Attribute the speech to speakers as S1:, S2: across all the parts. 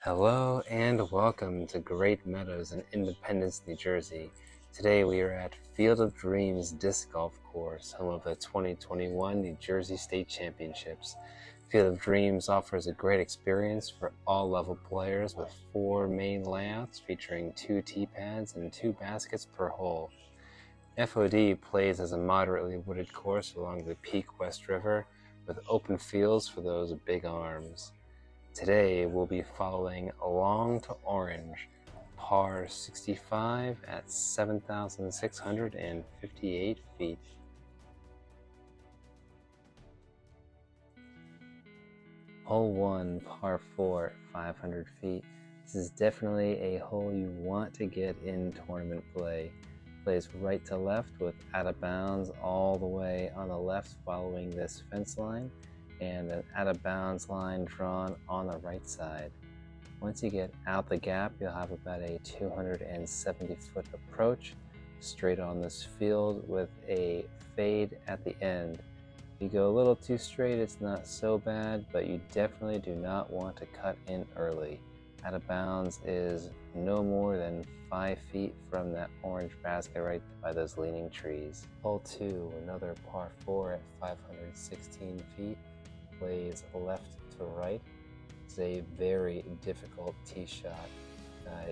S1: Hello and welcome to Great Meadows in Independence, New Jersey. Today we are at Field of Dreams Disc Golf Course, home of the 2021 New Jersey State Championships. Field of Dreams offers a great experience for all level players with 4 main layouts featuring 2 tee pads and 2 baskets per hole. FOD plays as a moderately wooded course along the Peak West River with open fields for those big arms. Today we'll be following Along to Orange, par 65 at 7,658 feet. Hole 1, par 4 at 500 feet. This is definitely a hole you want to get in tournament play. Plays right to left with out of bounds all the way on the left following this fence line, and an out of bounds line drawn on the right side. Once you get out the gap, you'll have about a 270-foot approach straight on this field with a fade at the end. If you go a little too straight, it's not so bad, but you definitely do not want to cut in early. Out of bounds is no more than 5 feet from that orange basket right by those leaning trees. Hole 2, another par 4 at 516 feet. Plays left to right. It's a very difficult tee shot.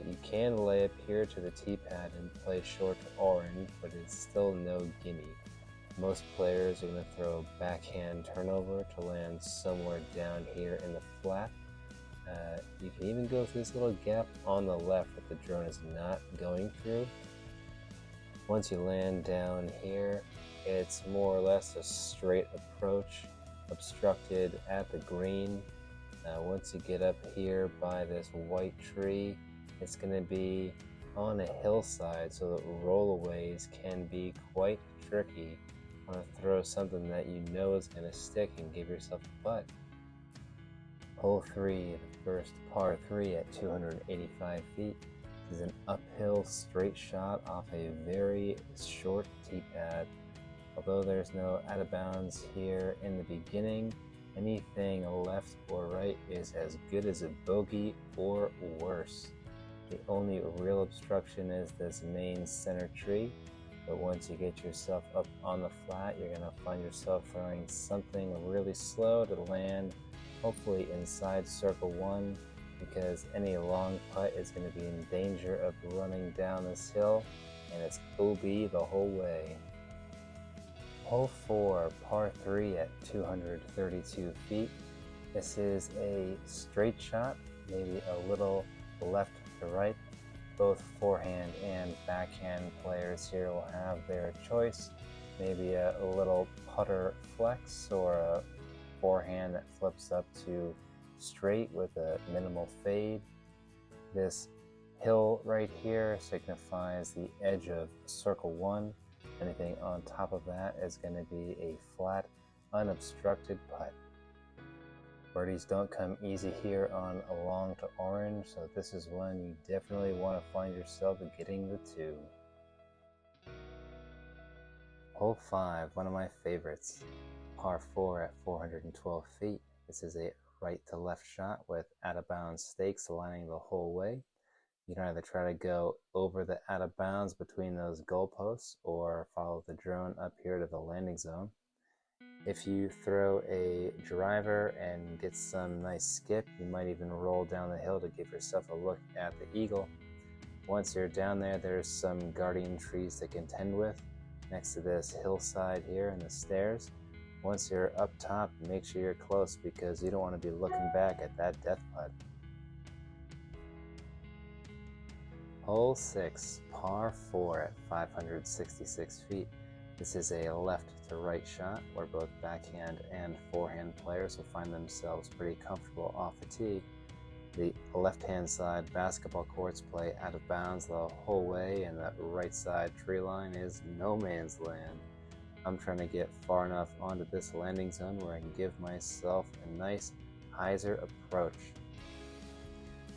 S1: You can lay up here to the tee pad and play short to orange, but it's still no gimme. Most players are going to throw a backhand turnover to land somewhere down here in the flat. You can even go through this little gap on the left that the drone is not going through. Once you land down here, it's more or less a straight approach, obstructed at the green. Once you get up here by this white tree, it's going to be on a hillside, so that rollaways can be quite tricky. You want to throw something that you know is going to stick and give yourself a putt. Hole 3, the first par 3 at 285 feet. This is an uphill straight shot off a very short tee pad. Although there's no out of bounds here in the beginning, anything left or right is as good as a bogey or worse. The only real obstruction is this main center tree, but once you get yourself up on the flat, you're going to find yourself throwing something really slow to land, hopefully inside circle 1, because any long putt is going to be in danger of running down this hill, and it's OB the whole way. Hole 4, par 3 at 232 feet. This is a straight shot, maybe a little left to right. Both forehand and backhand players here will have their choice. Maybe a little putter flex or a forehand that flips up to straight with a minimal fade. This hill right here signifies the edge of circle 1. Anything on top of that is going to be a flat, unobstructed putt. Birdies don't come easy here on Along to Orange, so this is one you definitely want to find yourself getting the 2. Hole 5, one of my favorites. Par 4 at 412 feet. This is a right to left shot with out of bounds stakes lining the whole way. You can either try to go over the out of bounds between those goalposts or follow the drone up here to the landing zone. If you throw a driver and get some nice skip, you might even roll down the hill to give yourself a look at the eagle. Once you're down there, there's some guardian trees to contend with next to this hillside here and the stairs. Once you're up top, make sure you're close because you don't want to be looking back at that death putt. Hole 6, par 4 at 566 feet. This is a left to right shot where both backhand and forehand players will find themselves pretty comfortable off the tee. The left-hand side basketball courts play out of bounds the whole way, and that right side tree line is no man's land. I'm trying to get far enough onto this landing zone where I can give myself a nice hyzer approach.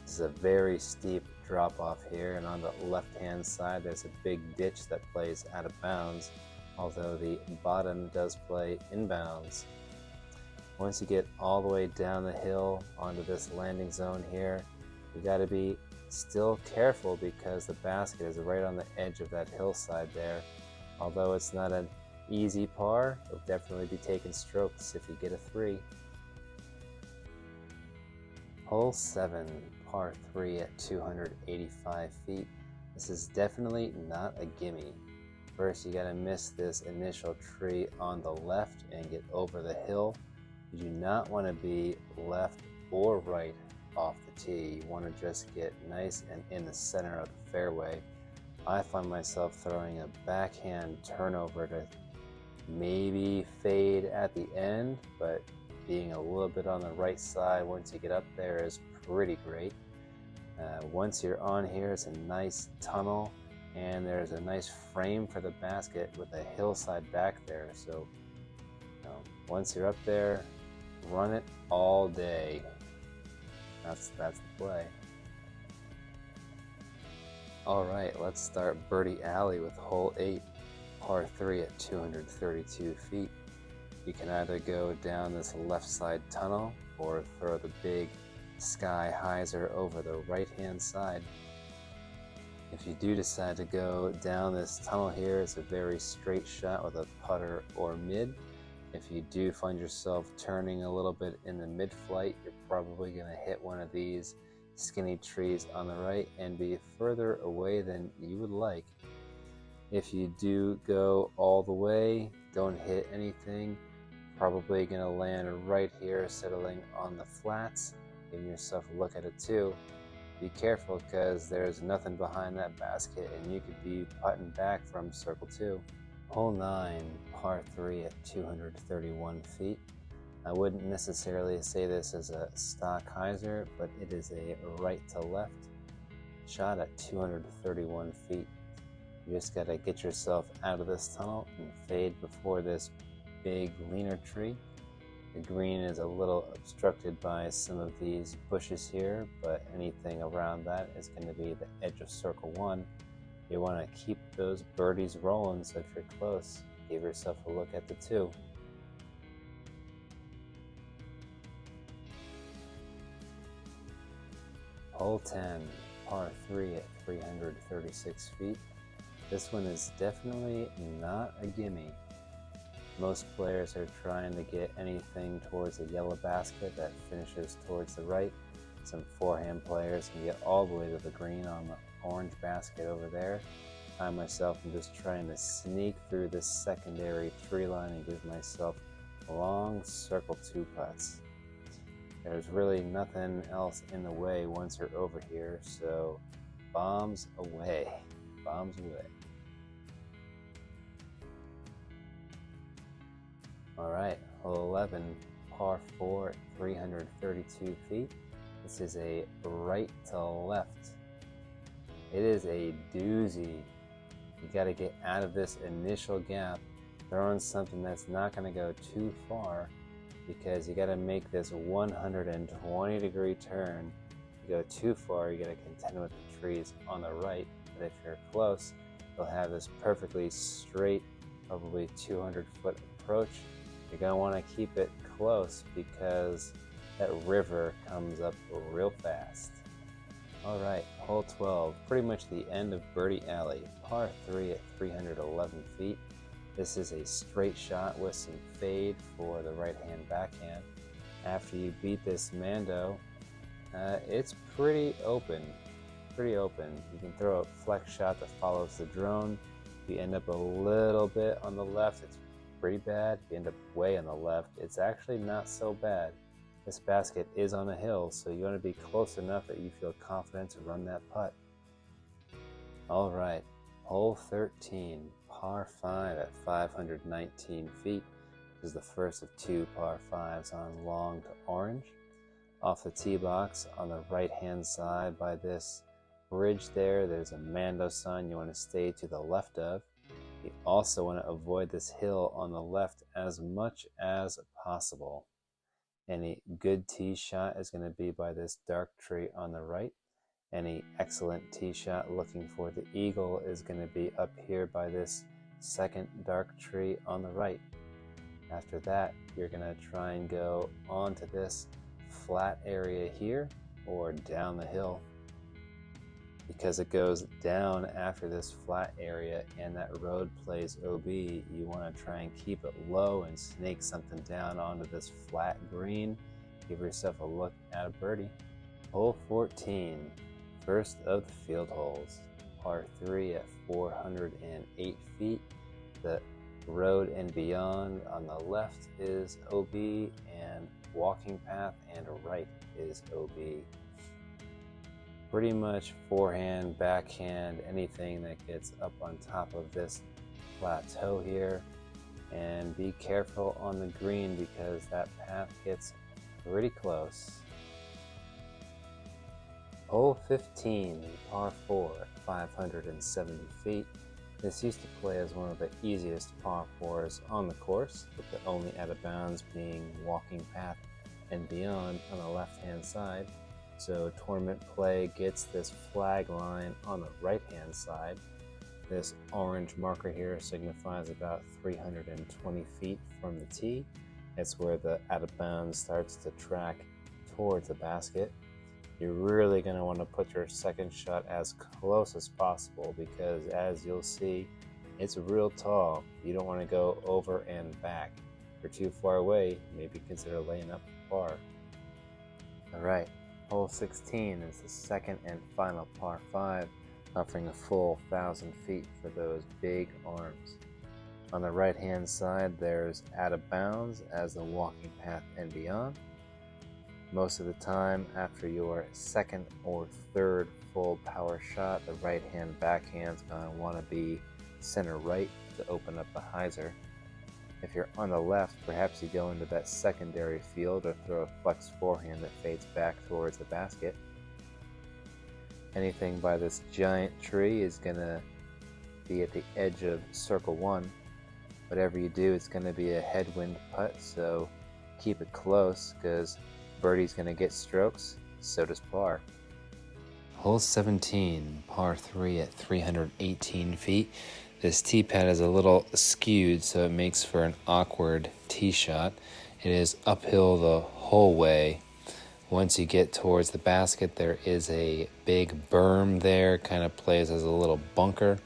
S1: This is a very steep drop off here, and on the left hand side there's a big ditch that plays out of bounds, although the bottom does play inbounds. Once you get all the way down the hill onto this landing zone here, You got to be still careful because the basket is right on the edge of that hillside there. Although it's not an easy par, you'll definitely be taking strokes if you get a 3. Hole 7, par 3 at 285 feet. This is definitely not a gimme. First, you gotta miss this initial tree on the left and get over the hill. You do not want to be left or right off the tee. You want to just get nice and in the center of the fairway. I find myself throwing a backhand turnover to maybe fade at the end, but being a little bit on the right side once you get up there is pretty great. Once you're on here, it's a nice tunnel, and there's a nice frame for the basket with a hillside back there. So once you're up there, run it all day. That's the play. All right, let's start Birdie Alley with hole 8, par 3 at 232 feet. You can either go down this left side tunnel or throw the big sky hyzer over the right hand side. If you do decide to go down this tunnel here, it's a very straight shot with a putter or mid. If you do find yourself turning a little bit in the mid-flight, you're probably going to hit one of these skinny trees on the right and be further away than you would like. If you do go all the way, don't hit anything, probably going to land right here, settling on the flats, giving yourself a look at it too. Be careful because there's nothing behind that basket and you could be putting back from circle 2. Hole 9, par 3 at 231 feet. I wouldn't necessarily say this is a stock hyzer, but it is a right to left shot at 231 feet. You just got to get yourself out of this tunnel and fade before this big leaner tree. The green is a little obstructed by some of these bushes here, but anything around that is going to be the edge of circle 1. You want to keep those birdies rolling, so if you're close, give yourself a look at the 2. Hole 10, par 3 at 336 feet. This one is definitely not a gimme. Most players are trying to get anything towards a yellow basket that finishes towards the right. Some forehand players can get all the way to the green on the orange basket over there. I myself am just trying to sneak through this secondary tree line and give myself long circle 2 putts. There's really nothing else in the way once you're over here, so bombs away. Bombs away. All right, hole 11, par 4 at 332 feet. This is a right to left. It is a doozy. You got to get out of this initial gap, throwing something that's not going to go too far, because you got to make this 120-degree turn. If you go too far, you got to contend with the trees on the right. But if you're close, you'll have this perfectly straight, probably 200-foot approach. You're going to want to keep it close because that river comes up real fast. All right, hole 12, pretty much the end of Birdie Alley, par 3 at 311 feet. This is a straight shot with some fade for the right-hand backhand. After you beat this Mando, it's pretty open. You can throw a flex shot that follows the drone. If you end up a little bit on the left, it's pretty bad. If you end up way on the left, it's actually not so bad. This basket is on a hill, so you want to be close enough that you feel confident to run that putt. All right, hole 13, par 5 at 519 feet. This is the first of 2 par 5s on long to orange. Off the tee box on the right-hand side by this bridge there's a Mando sign you want to stay to the left of. You also want to avoid this hill on the left as much as possible. Any good tee shot is going to be by this dark tree on the right. Any excellent tee shot looking for the eagle is going to be up here by this second dark tree on the right. After that, you're going to try and go onto this flat area here. or down the hill. Because it goes down after this flat area and that road plays OB, you want to try and keep it low and snake something down onto this flat green. Give yourself a look at a birdie. Hole 14, first of the field holes, par 3 at 408 feet. The road and beyond on the left is OB, and walking path and right is OB. Pretty much forehand, backhand, anything that gets up on top of this plateau here. And be careful on the green because that path gets pretty close. Hole 15, par 4 at 570 feet. This used to play as one of the easiest par 4s on the course, with the only out of bounds being walking path and beyond on the left hand side. So tournament play gets this flag line on the right hand side. This orange marker here signifies about 320 feet from the tee. It's where the out of bounds starts to track towards the basket. You're really going to want to put your second shot as close as possible because, as you'll see, it's real tall. You don't want to go over and back. If you're too far away, maybe consider laying up the par. Alright, hole 16 is the second and final par 5, offering a full 1,000 feet for those big arms. On the right hand side, there's out of bounds as the walking path and beyond. Most of the time, after your second or third full power shot, the right hand backhand's going to want to be center right to open up the hyzer. If you're on the left, perhaps you go into that secondary field or throw a flex forehand that fades back towards the basket. Anything by this giant tree is going to be at the edge of circle 1. Whatever you do, it's going to be a headwind putt, so keep it close because birdie's going to get strokes, so does par. Hole 17, par 3 at 318 feet. This tee pad is a little skewed, so it makes for an awkward tee shot. It is uphill the whole way. Once you get towards the basket, there is a big berm there, kind of plays as a little bunker.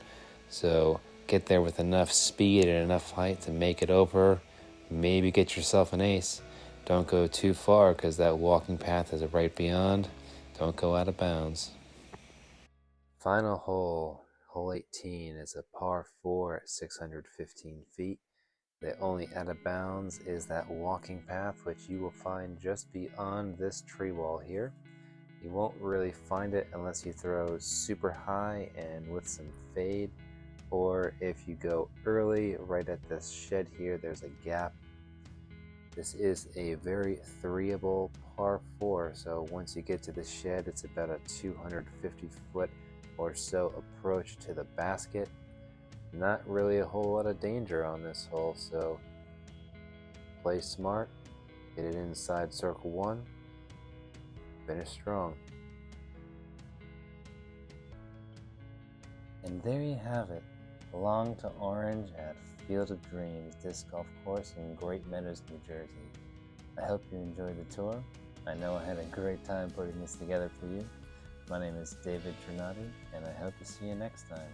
S1: So get there with enough speed and enough height to make it over. Maybe get yourself an ace. Don't go too far because that walking path is right beyond. Don't go out of bounds. Final hole, hole 18, is a par 4 at 615 feet. The only out of bounds is that walking path, which you will find just beyond this tree wall here. You won't really find it unless you throw super high and with some fade, or if you go early right at this shed here, there's a gap. This is a very threeable par 4, so once you get to the shed, it's about a 250 foot or so approach to the basket. Not really a whole lot of danger on this hole, so play smart, get it inside circle 1, finish strong. And there you have it, belong to orange at Field of Dreams Disc Golf Course in Great Meadows, New Jersey. I hope you enjoyed the tour. I know I had a great time putting this together for you. My name is David Trinati, and I hope to see you next time.